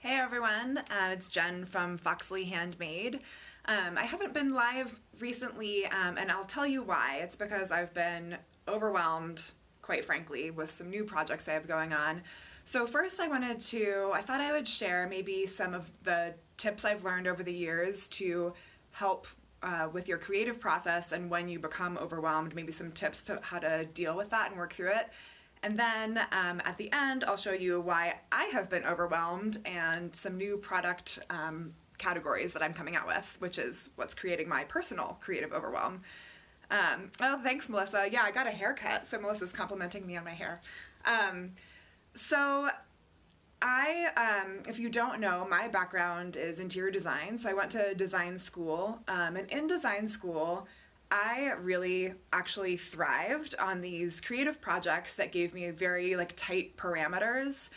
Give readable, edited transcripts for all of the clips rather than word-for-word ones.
Hey everyone, it's Jen from Foxley Handmade. I haven't been live recently, and I'll tell you why. It's because I've been overwhelmed, quite frankly, with some new projects I have going on. So first I thought I would share maybe some of the tips I've learned over the years to help with your creative process, and when you become overwhelmed, maybe some tips to how to deal with that and work through it. And then at the end, I'll show you why I have been overwhelmed and some new product categories that I'm coming out with, which is what's creating my personal creative overwhelm. Oh, thanks, Melissa. Yeah, I got a haircut, so Melissa's complimenting me on my hair. If you don't know, my background is interior design, so I went to design school, and in design school, I really actually thrived on these creative projects that gave me very tight parameters.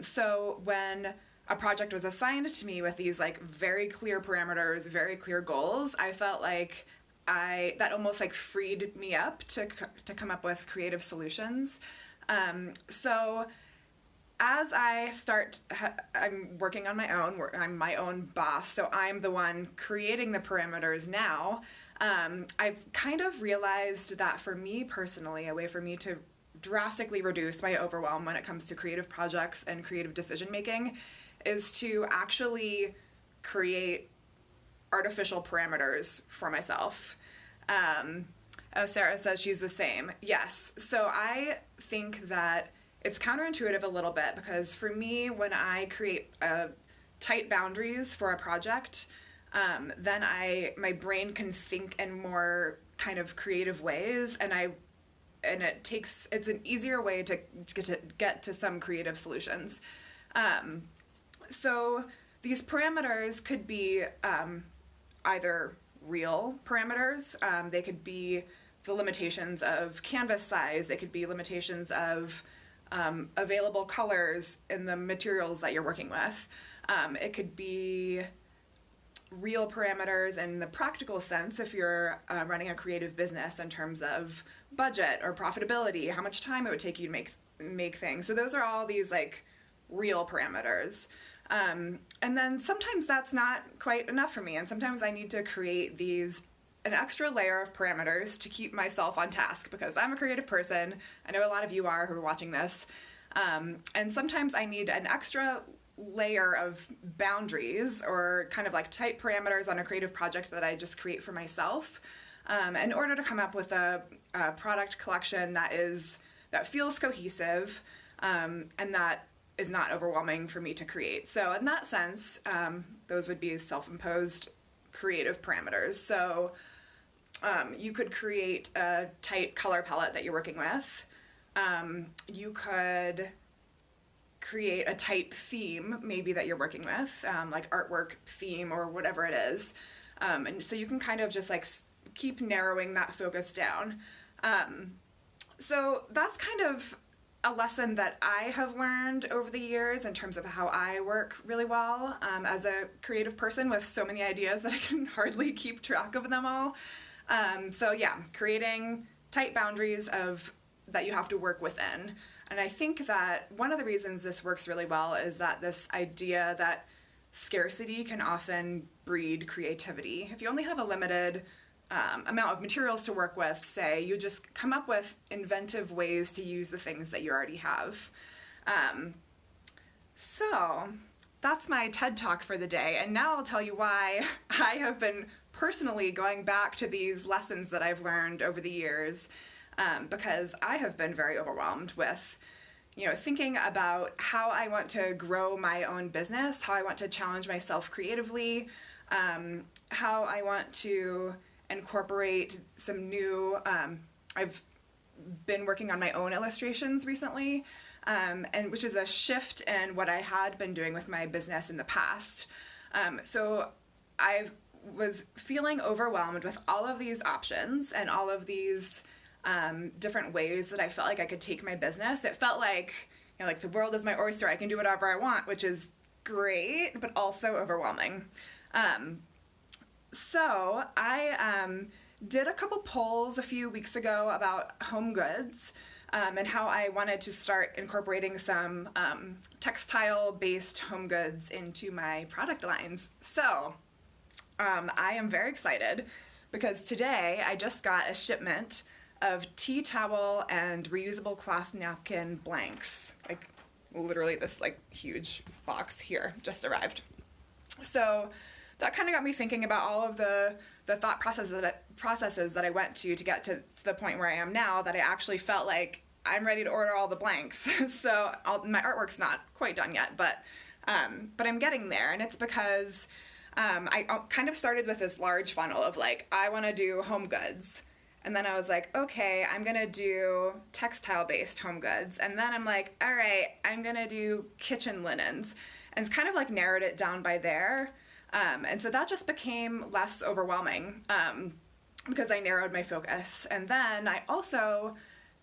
So when a project was assigned to me with these very clear parameters, very clear goals, I felt like that almost freed me up to come up with creative solutions. So as I'm working on my own, I'm my own boss, so I'm the one creating the parameters now. I've kind of realized that for me personally, a way for me to drastically reduce my overwhelm when it comes to creative projects and creative decision making is to actually create artificial parameters for myself. Sarah says she's the same. Yes. So I think that it's counterintuitive a little bit, because for me, when I create tight boundaries for a project, then my brain can think in more kind of creative ways, and it's an easier way to get to some creative solutions. So these parameters could be either real parameters, they could be the limitations of canvas size, they could be limitations of available colors in the materials that you're working with. It could be real parameters in the practical sense if you're running a creative business, in terms of budget or profitability, how much time it would take you to make things. So those are all these real parameters. And then sometimes that's not quite enough for me, and sometimes I need to create an extra layer of parameters to keep myself on task, because I'm a creative person. I know a lot of you are who are watching this. And sometimes I need an extra layer of boundaries, or kind of tight parameters on a creative project that I just create for myself, in order to come up with a product collection that feels cohesive, and that is not overwhelming for me to create. So in that sense, those would be self-imposed creative parameters. So you could create a tight color palette that you're working with. You could create a tight theme maybe that you're working with, like artwork theme or whatever it is. And so you can kind of just keep narrowing that focus down. So that's kind of a lesson that I have learned over the years in terms of how I work really well as a creative person with so many ideas that I can hardly keep track of them all. So yeah, creating tight boundaries that you have to work within. And I think that one of the reasons this works really well is that this idea that scarcity can often breed creativity. If you only have a limited amount of materials to work with, say, you just come up with inventive ways to use the things that you already have. So that's my TED Talk for the day, and now I'll tell you why I have been personally going back to these lessons that I've learned over the years, because I have been very overwhelmed with thinking about how I want to grow my own business, how I want to challenge myself creatively, how I want to incorporate some new, I've been working on my own illustrations recently, and which is a shift in what I had been doing with my business in the past. So I was feeling overwhelmed with all of these options and all of these different ways that I felt like I could take my business. It felt like the world is my oyster, I can do whatever I want, which is great, but also overwhelming. So I did a couple polls a few weeks ago about home goods, and how I wanted to start incorporating some textile-based home goods into my product lines. So I am very excited because today I just got a shipment of tea towel and reusable cloth napkin blanks. Like literally this like huge box here just arrived. So that kind of got me thinking about all of the thought processes that I went to get to the point where I am now, that I actually felt like I'm ready to order all the blanks. So my artwork's not quite done yet, but I'm getting there. And it's because I kind of started with this large funnel of like, I want to do home goods. And then I was like, okay, I'm going to do textile-based home goods. And then I'm like, all right, I'm going to do kitchen linens. And it's kind of like narrowed it down by there. And so that just became less overwhelming because I narrowed my focus. And then I also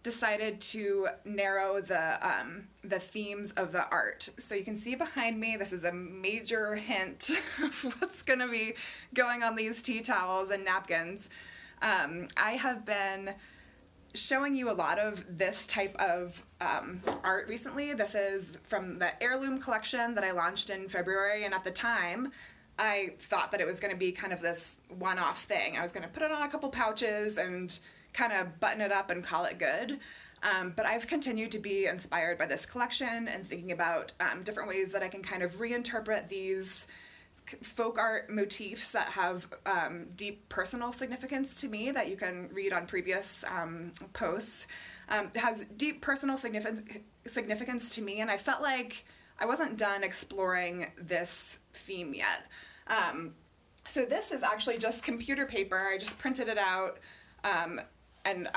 decided to narrow the themes of the art. So you can see behind me, this is a major hint of what's going to be going on these tea towels and napkins. I have been showing you a lot of this type of art recently. This is from the Heirloom collection that I launched in February, and at the time I thought that it was going to be kind of this one-off thing. I was going to put it on a couple pouches and kind of button it up and call it good. But I've continued to be inspired by this collection and thinking about different ways that I can kind of reinterpret these folk art motifs that have deep personal significance to me that you can read on previous posts. It has deep personal significance to me, and I felt like I wasn't done exploring this theme yet. So this is actually just computer paper. I just printed it out, and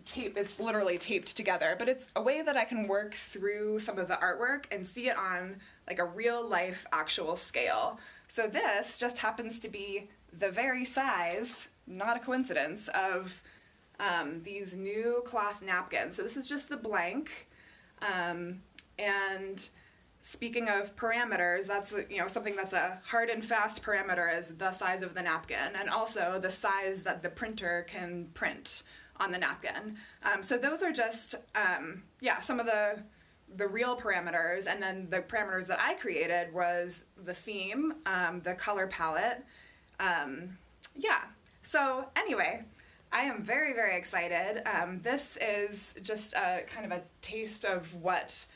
it's literally taped together, but it's a way that I can work through some of the artwork and see it on like a real life actual scale. So this just happens to be the very size, not a coincidence, of these new cloth napkins. So this is just the blank. And speaking of parameters, that's something that's a hard and fast parameter is the size of the napkin, and also the size that the printer can print on the napkin. So those are just some of the real parameters, and then the parameters that I created was the theme, the color palette. So anyway, I am very, very excited. This is just a kind of a taste of what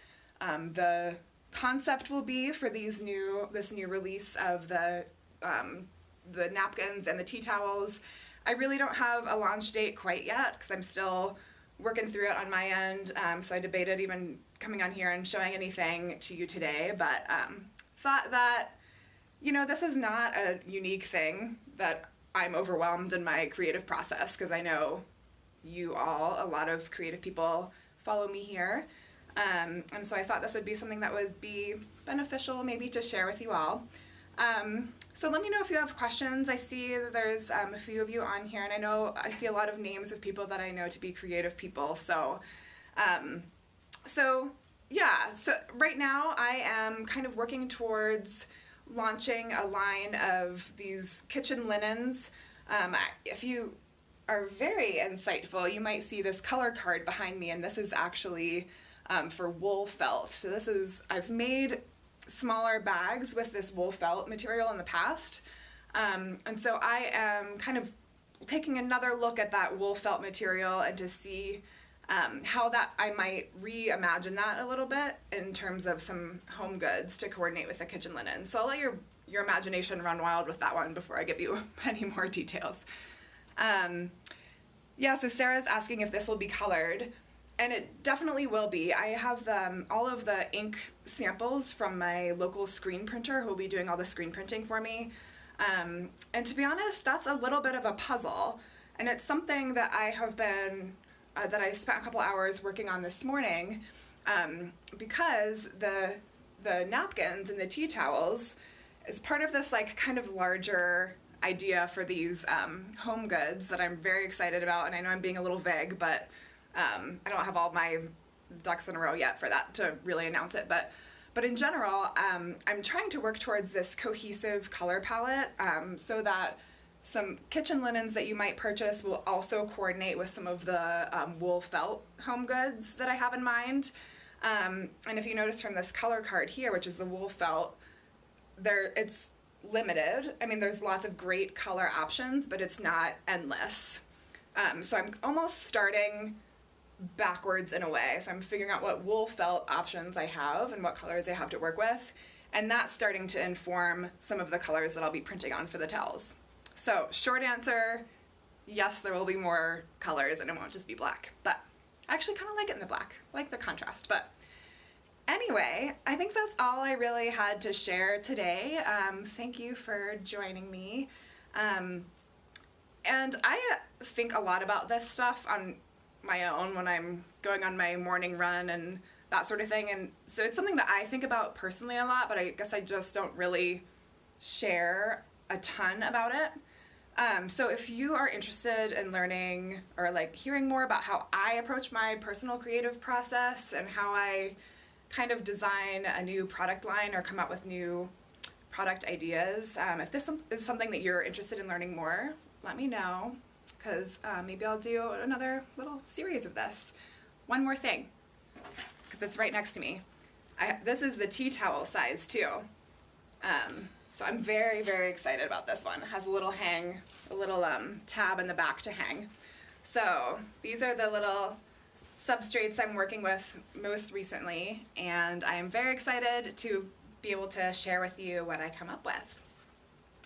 the concept will be for this new release of the napkins and the tea towels. I really don't have a launch date quite yet because I'm still working through it on my end. So I debated even coming on here and showing anything to you today, but thought that, this is not a unique thing that I'm overwhelmed in my creative process, because I know a lot of creative people follow me here. And so I thought this would be something that would be beneficial maybe to share with you all. So let me know if you have questions. I see that there's a few of you on here, and I know I see a lot of names of people that I know to be creative people. So right now I am kind of working towards launching a line of these kitchen linens. If you are very insightful, you might see this color card behind me, and this is actually for wool felt. So I've made smaller bags with this wool felt material in the past. And so I am kind of taking another look at that wool felt material and to see how that I might reimagine that a little bit in terms of some home goods to coordinate with the kitchen linen. So I'll let your imagination run wild with that one before I give you any more details. So Sarah's asking if this will be colored. And it definitely will be. I have all of the ink samples from my local screen printer who will be doing all the screen printing for me. And to be honest, that's a little bit of a puzzle. And it's something that I have been, that I spent a couple hours working on this morning, because the napkins and the tea towels is part of this like kind of larger idea for these home goods that I'm very excited about. And I know I'm being a little vague, but I don't have all my ducks in a row yet for that to really announce it, but in general, I'm trying to work towards this cohesive color palette so that Some kitchen linens that you might purchase will also coordinate with some of the wool felt home goods that I have in mind. And if you notice from this color card here, which is the wool felt, it's limited. I mean, there's lots of great color options, but it's not endless. So I'm almost starting backwards in a way. So I'm figuring out what wool felt options I have and what colors I have to work with. And that's starting to inform some of the colors that I'll be printing on for the towels. So short answer, yes, there will be more colors and it won't just be black. But I actually kind of like it in the black. I like the contrast. But anyway, I think that's all I really had to share today. Thank you for joining me. And I think a lot about this stuff on my own when I'm going on my morning run and that sort of thing. And so it's something that I think about personally a lot, but I guess I just don't really share a ton about it. So if you are interested in learning or like hearing more about how I approach my personal creative process and how I kind of design a new product line or come up with new product ideas, if this is something that you're interested in learning more, let me know, because maybe I'll do another little series of this. One more thing, because it's right next to me. This is the tea towel size too. So I'm very, very excited about this one. It has a little tab in the back to hang. So these are the little substrates I'm working with most recently, and I am very excited to be able to share with you what I come up with.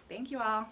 Thank you all.